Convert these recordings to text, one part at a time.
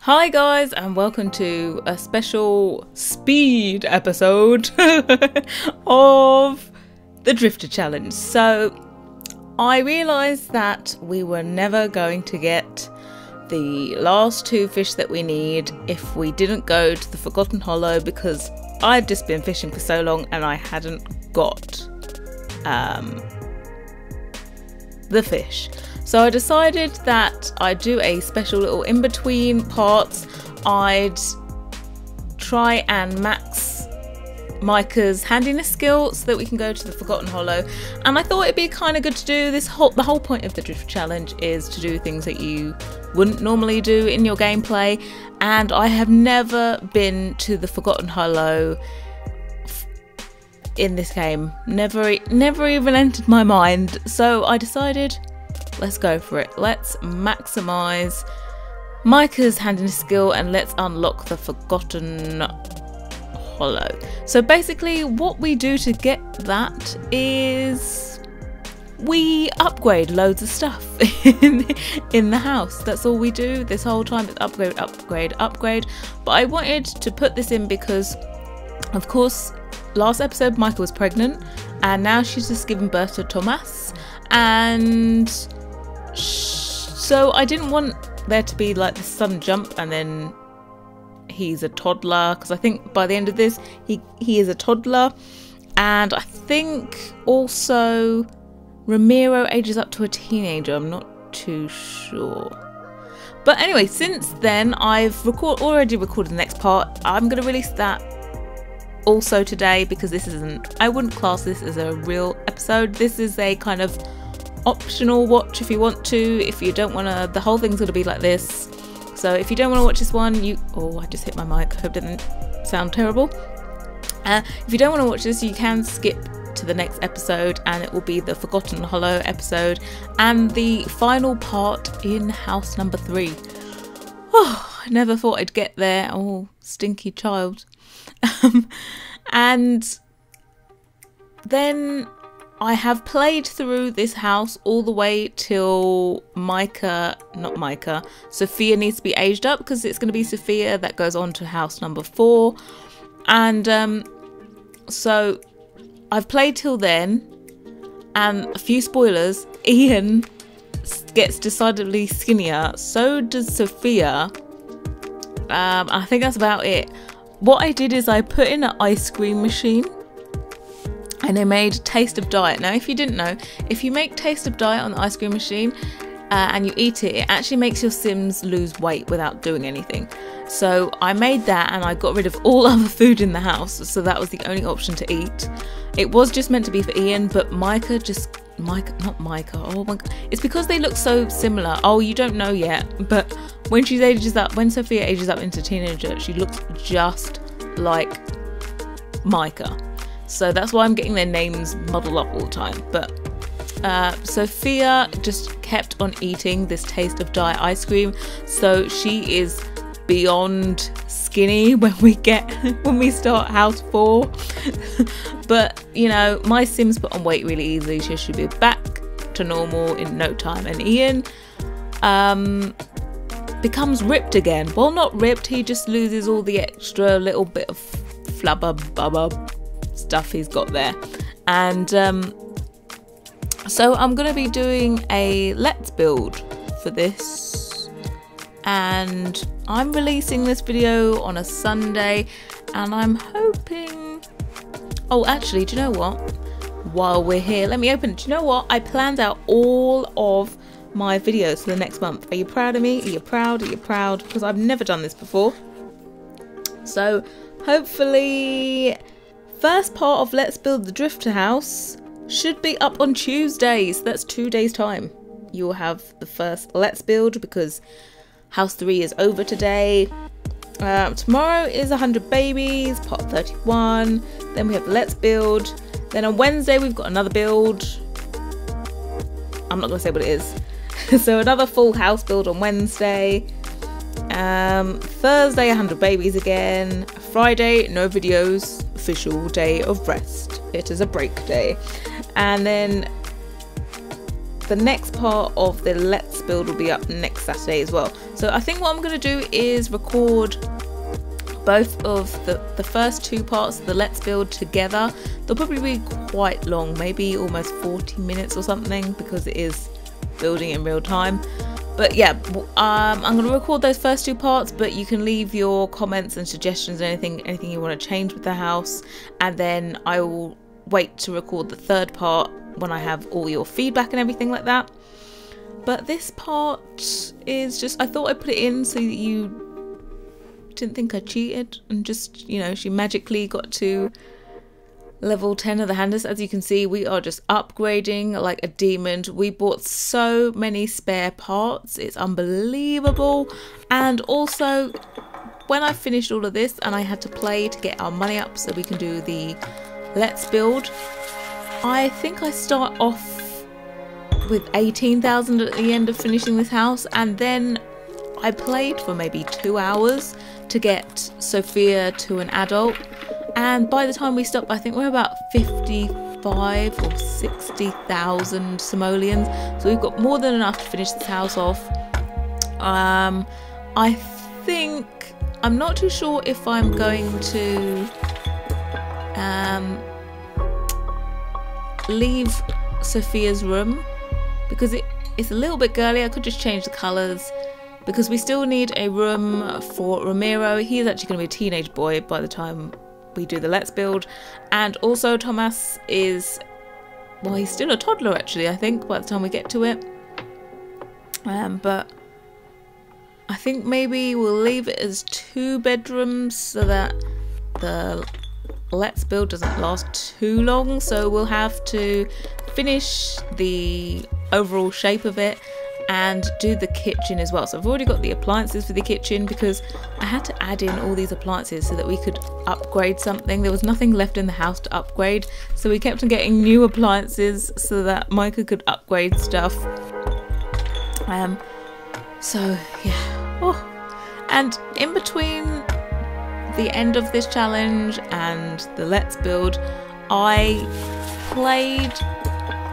Hi guys, and welcome to a special speed episode of the Drifter Challenge. So I realised that we were never going to get the last two fish that we need if we didn't go to the Forgotten Hollow, because I'd just been fishing for so long and I hadn't got the fish. So I decided that I'd do a special little in-between parts. I'd try and max Micah's handiness skill so that we can go to the Forgotten Hollow. And I thought it'd be kind of good to do this the whole point of the Drift Challenge is to do things that you wouldn't normally do in your gameplay. And I have never been to the Forgotten Hollow in this game. Never even entered my mind. So I decided, let's go for it. Let's maximize Micah's handiness skill and let's unlock the Forgotten Hollow. So basically what we do to get that is we upgrade loads of stuff in the house. That's all we do this whole time, is upgrade, upgrade, upgrade. But I wanted to put this in because, of course, last episode Micah was pregnant and now she's just given birth to Thomas, and so I didn't want there to be like this sudden jump and then he's a toddler, because I think by the end of this he is a toddler. And I think also Ramiro ages up to a teenager, I'm not too sure. But anyway, since then I've already recorded the next part. I'm going to release that also today, because this isn't, I wouldn't class this as a real episode. This is a kind of optional watch if you want to. If you don't want to, the whole thing's going to be like this. So if you don't want to watch this one, I just hit my mic, hope it didn't sound terrible. If you don't want to watch this, you can skip to the next episode and it will be the Forgotten Hollow episode and the final part in house number 3. Oh, I never thought I'd get there. Oh, stinky child. And then I have played through this house all the way till Sophia needs to be aged up, because it's going to be Sophia that goes on to house number 4. And so I've played till then, and a few spoilers, Ian gets decidedly skinnier, so does Sophia. I think that's about it. What I did is I put in an ice cream machine and I made Taste of Diet. Now, if you didn't know, if you make Taste of Diet on the ice cream machine and you eat it, it actually makes your Sims lose weight without doing anything. So I made that and I got rid of all other food in the house, so that was the only option to eat. It was just meant to be for Ian, but Micah, not Micah, oh my god, it's because they look so similar. Oh, you don't know yet, but when Sophia ages up into teenager, she looks just like Micah. So that's why I'm getting their names muddled up all the time. But Sophia just kept on eating this Taste of Diet ice cream, so she is beyond skinny when we start house 4. But you know, my Sims put on weight really easily. She should be back to normal in no time. And Ian becomes ripped again. Well, not ripped, he just loses all the extra little bit of flubber bubba stuff he's got there. And so I'm going to be doing a let's build for this, and I'm releasing this video on a Sunday, and I'm hoping, oh actually, do you know what, while we're here, let me open it. Do you know what, I planned out all of my videos for the next month. Are you proud of me? Are you proud? Are you proud? Because I've never done this before. So hopefully first part of Let's Build the Drifter House should be up on Tuesdays. That's 2 days time. You will have the first Let's Build, because house 3 is over today. Tomorrow is 100 Babies, part 31. Then we have Let's Build. Then on Wednesday we've got another build. I'm not going to say what it is. So another full house build on Wednesday. Thursday 100 Babies again. Friday no videos, official day of rest. It is a break day. And then the next part of the Let's Build will be up next Saturday as well. So I think what I'm going to do is record both of the first 2 parts of the Let's Build together. They'll probably be quite long, maybe almost 40 minutes or something, because it is building in real time. But yeah, I'm going to record those first 2 parts, but you can leave your comments and suggestions and anything you want to change with the house, and then I will wait to record the 3rd part when I have all your feedback and everything like that. But this part is just, I thought I'd put it in so that you didn't think I cheated, and just, you know, she magically got to level 10 of the handless. As you can see, we are just upgrading like a demon. We bought so many spare parts, it's unbelievable. And also, when I finished all of this and I had to play to get our money up so we can do the Let's Build, I think I start off with 18,000 at the end of finishing this house, and then I played for maybe 2 hours to get Sophia to an adult, and by the time we stopped, I think we're about 55 or 60,000 simoleons, so we've got more than enough to finish this house off. I think, I'm not too sure if I'm going to leave Sophia's room, because it's a little bit girly. I could just change the colours, because we still need a room for Ramiro. He is actually going to be a teenage boy by the time we do the Let's Build. And also Thomas is, well, he's still a toddler actually, I think, by the time we get to it. But I think maybe we'll leave it as 2 bedrooms so that the Let's Build doesn't last too long. So we'll have to finish the overall shape of it and do the kitchen as well. So I've already got the appliances for the kitchen, because I had to add in all these appliances so that we could upgrade something. There was nothing left in the house to upgrade, so we kept on getting new appliances so that Micah could upgrade stuff. So yeah. Oh. And in between the end of this challenge and the Let's Build, I played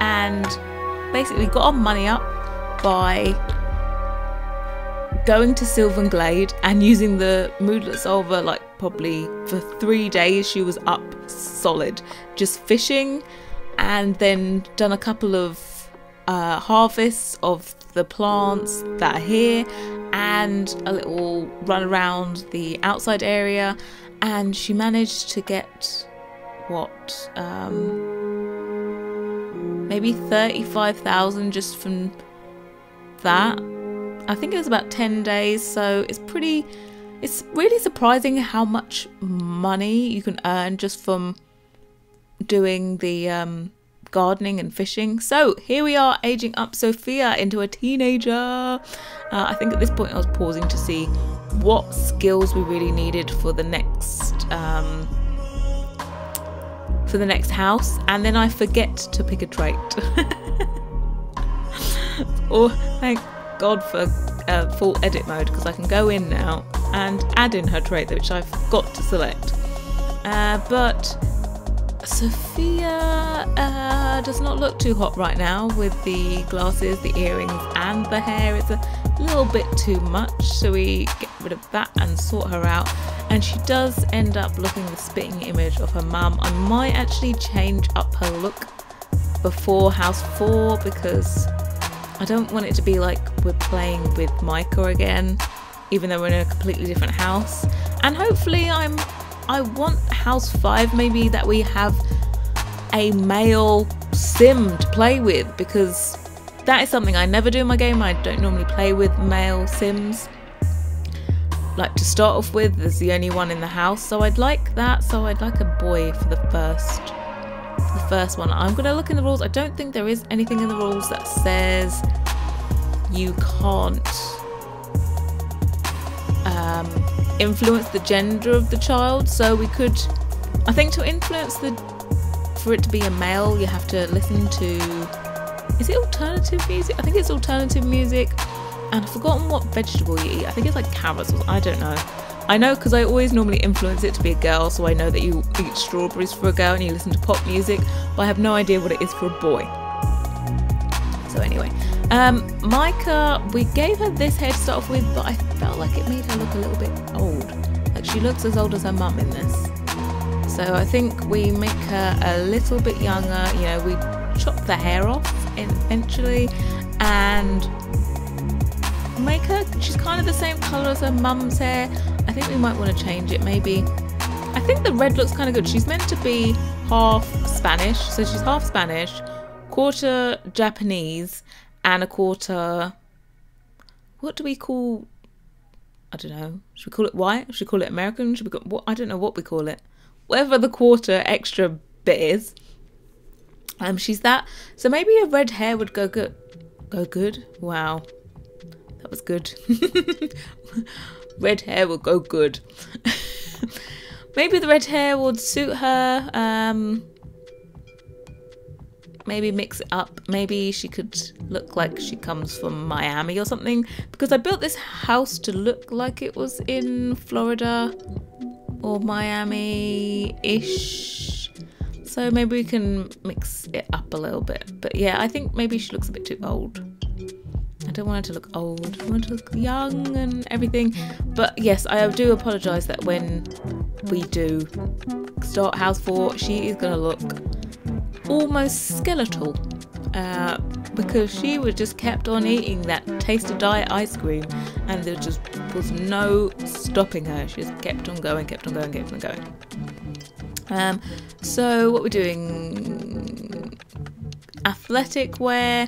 and basically got our money up by going to Sylvan Glade and using the moodlet solver, like probably for 3 days. She was up solid, just fishing, and then done a couple of harvests of the plants that are here, and a little run around the outside area, and she managed to get what, maybe 35,000 just from that. I think it was about 10 days, so it's really surprising how much money you can earn just from doing the gardening and fishing. So here we are, aging up Sophia into a teenager. I think at this point I was pausing to see what skills we really needed for the next house, and then I forget to pick a trait. Oh, thank God for full edit mode, because I can go in now and add in her trait, which I've got to select. But Sophia does not look too hot right now with the glasses, the earrings and the hair. It's a little bit too much, so we get rid of that and sort her out. And she does end up looking the spitting image of her mum. I might actually change up her look before house 4, because I don't want it to be like we're playing with Micah again, even though we're in a completely different house. And hopefully I want house 5 maybe that we have a male sim to play with, because that is something I never do in my game. I don't normally play with male sims. Like, to start off with, there's the only one in the house, so I'd like that. So I'd like a boy for the first one. I'm gonna look in the rules. I don't think there is anything in the rules that says you can't influence the gender of the child. So we could, I think, to influence for it to be a male, you have to listen to, is it alternative music? I think it's alternative music. And I've forgotten what vegetable you eat. I think it's like carrots or I don't know. I know because I always normally influence it to be a girl, so I know that you eat strawberries for a girl and you listen to pop music, but I have no idea what it is for a boy. So anyway, Micah, we gave her this hair to start off with, but I felt like it made her look a little bit old. Like she looks as old as her mum in this. So I think we make her a little bit younger. You know, we chop the hair off eventually and make her, she's kind of the same colour as her mum's hair. I think we might want to change it maybe. I think the red looks kind of good. She's meant to be half Spanish, so she's half Spanish, quarter Japanese, and a quarter, what do we call, I don't know, should we call it white? Should we call it American? Should we call, what? I don't know what we call it. Whatever the quarter extra bit is. She's that. So maybe a red hair would go good. Go good? Wow. That was good. Red hair will go good. Maybe the red hair would suit her. Maybe mix it up. Maybe she could look like she comes from Miami or something. Because I built this house to look like it was in Florida or Miami-ish. So maybe we can mix it up a little bit. But yeah, I think maybe she looks a bit too old. I don't want her to look old. I want her to look young and everything. But yes, I do apologise that when we do start House 4, she is going to look almost skeletal. Because she was just kept on eating that Taste of Diet ice cream. And there just was no stopping her. She just kept on going, kept on going, kept on going. So what we're doing, athletic wear.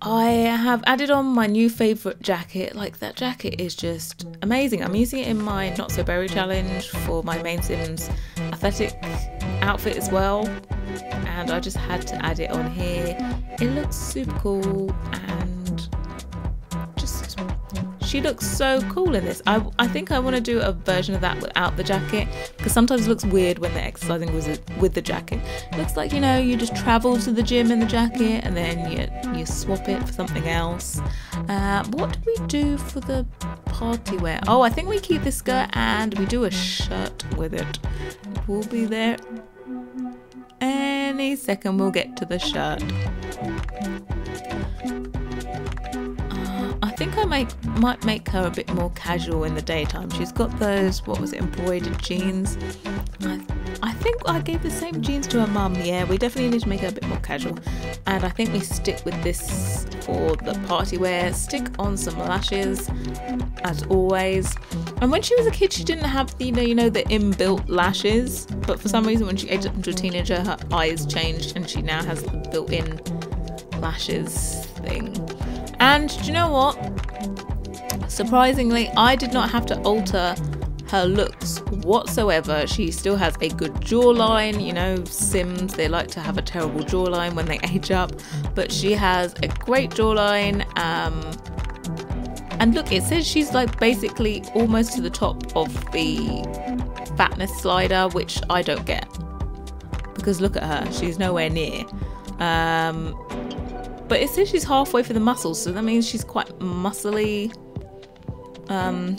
I have added on my new favourite jacket. Like, that jacket is just amazing. I'm using it in my Not So Berry challenge for my main Sims athletic outfit as well, and I just had to add it on here. It looks super cool, and just she looks so cool in this. I think I want to do a version of that without the jacket, because sometimes it looks weird when they're exercising with the jacket. It looks like, you know, you just travel to the gym in the jacket and then you swap it for something else. What do we do for the party wear? Oh, I think we keep this skirt and we do a shirt with it. It will be there any second. We'll get to the shirt. I think I might make her a bit more casual in the daytime. She's got those, what was it, embroidered jeans. I think I gave the same jeans to her mum. Yeah, we definitely need to make her a bit more casual. And I think we stick with this for the party wear. Stick on some lashes, as always. And when she was a kid, she didn't have the, you know, the inbuilt lashes. But for some reason, when she aged up into a teenager, her eyes changed and she now has the built-in lashes thing. And do you know what? Surprisingly, I did not have to alter her looks whatsoever. She still has a good jawline. You know, Sims, they like to have a terrible jawline when they age up, but she has a great jawline. And look, it says she's like basically almost to the top of the fatness slider, which I don't get, because look at her, she's nowhere near. But it says she's halfway for the muscles, so that means she's quite muscly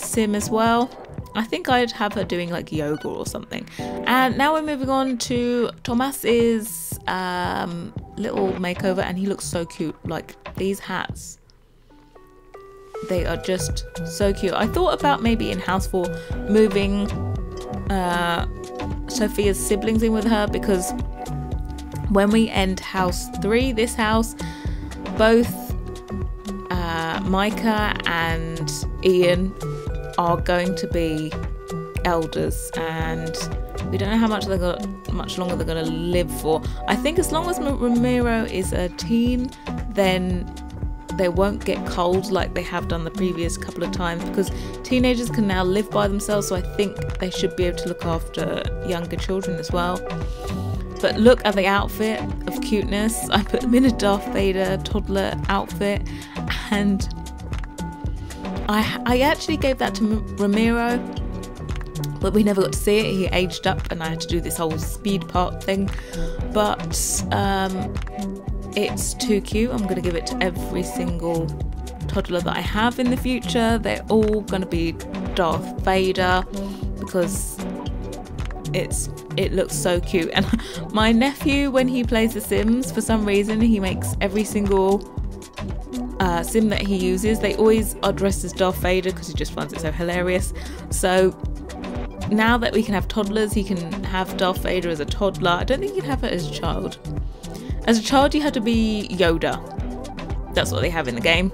Sim as well. I think I'd have her doing like yoga or something. And now we're moving on to Thomas's little makeover, and he looks so cute. Like, these hats, they are just so cute. I thought about maybe in House 4 moving Sophia's siblings in with her, because when we end House 3, this house, both Micah and Ian are going to be elders, and we don't know how much longer they're going to live for. I think as long as Ramiro is a teen, then they won't get cold like they have done the previous couple of times, because teenagers can now live by themselves, so I think they should be able to look after younger children as well. But look at the outfit of cuteness. I put them in a Darth Vader toddler outfit, and I actually gave that to Ramiro, but we never got to see it. He aged up and I had to do this whole speed part thing, but it's too cute. I'm going to give it to every single toddler that I have in the future. They're all going to be Darth Vader, because It looks so cute. And my nephew, when he plays The Sims, for some reason he makes every single sim that he uses, they always are dressed as Darth Vader because he just finds it so hilarious. So now that we can have toddlers, he can have Darth Vader as a toddler. I don't think you can have it as a child. As a child you have to be Yoda. That's what they have in the game.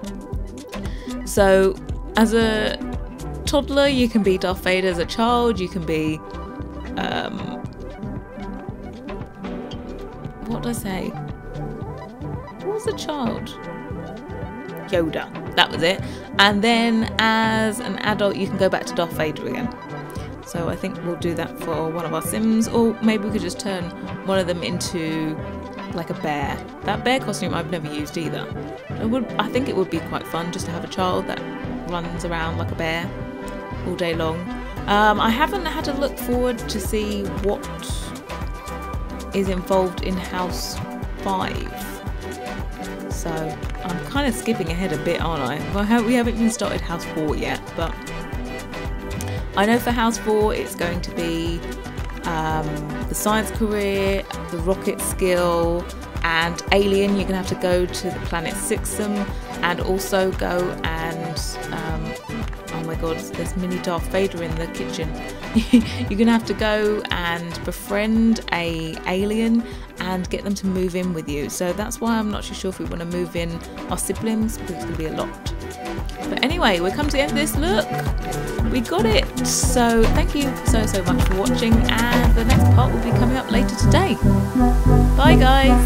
So as a toddler you can be Darth Vader. As a child you can be what did I say? What was a child? Yoda. That was it. And then as an adult you can go back to Darth Vader again. So I think we'll do that for one of our Sims, or maybe we could just turn one of them into like a bear. That bear costume I've never used either. I think it would be quite fun just to have a child that runs around like a bear all day long. I haven't had to look forward to see what is involved in House 5. So I'm kind of skipping ahead a bit, aren't I? Well, we haven't even started House 4 yet, but I know for House 4 it's going to be the science career, the rocket skill, and alien. You're going to have to go to the planet Sixum and also go and oh my god, there's mini Darth Vader in the kitchen. You're going to have to go and befriend a alien and get them to move in with you. So that's why I'm not too sure if we want to move in our siblings, because it's going to be a lot. But anyway, we've come to the end of this. Look, we got it. So thank you so much for watching, and the next part will be coming up later today. Bye guys.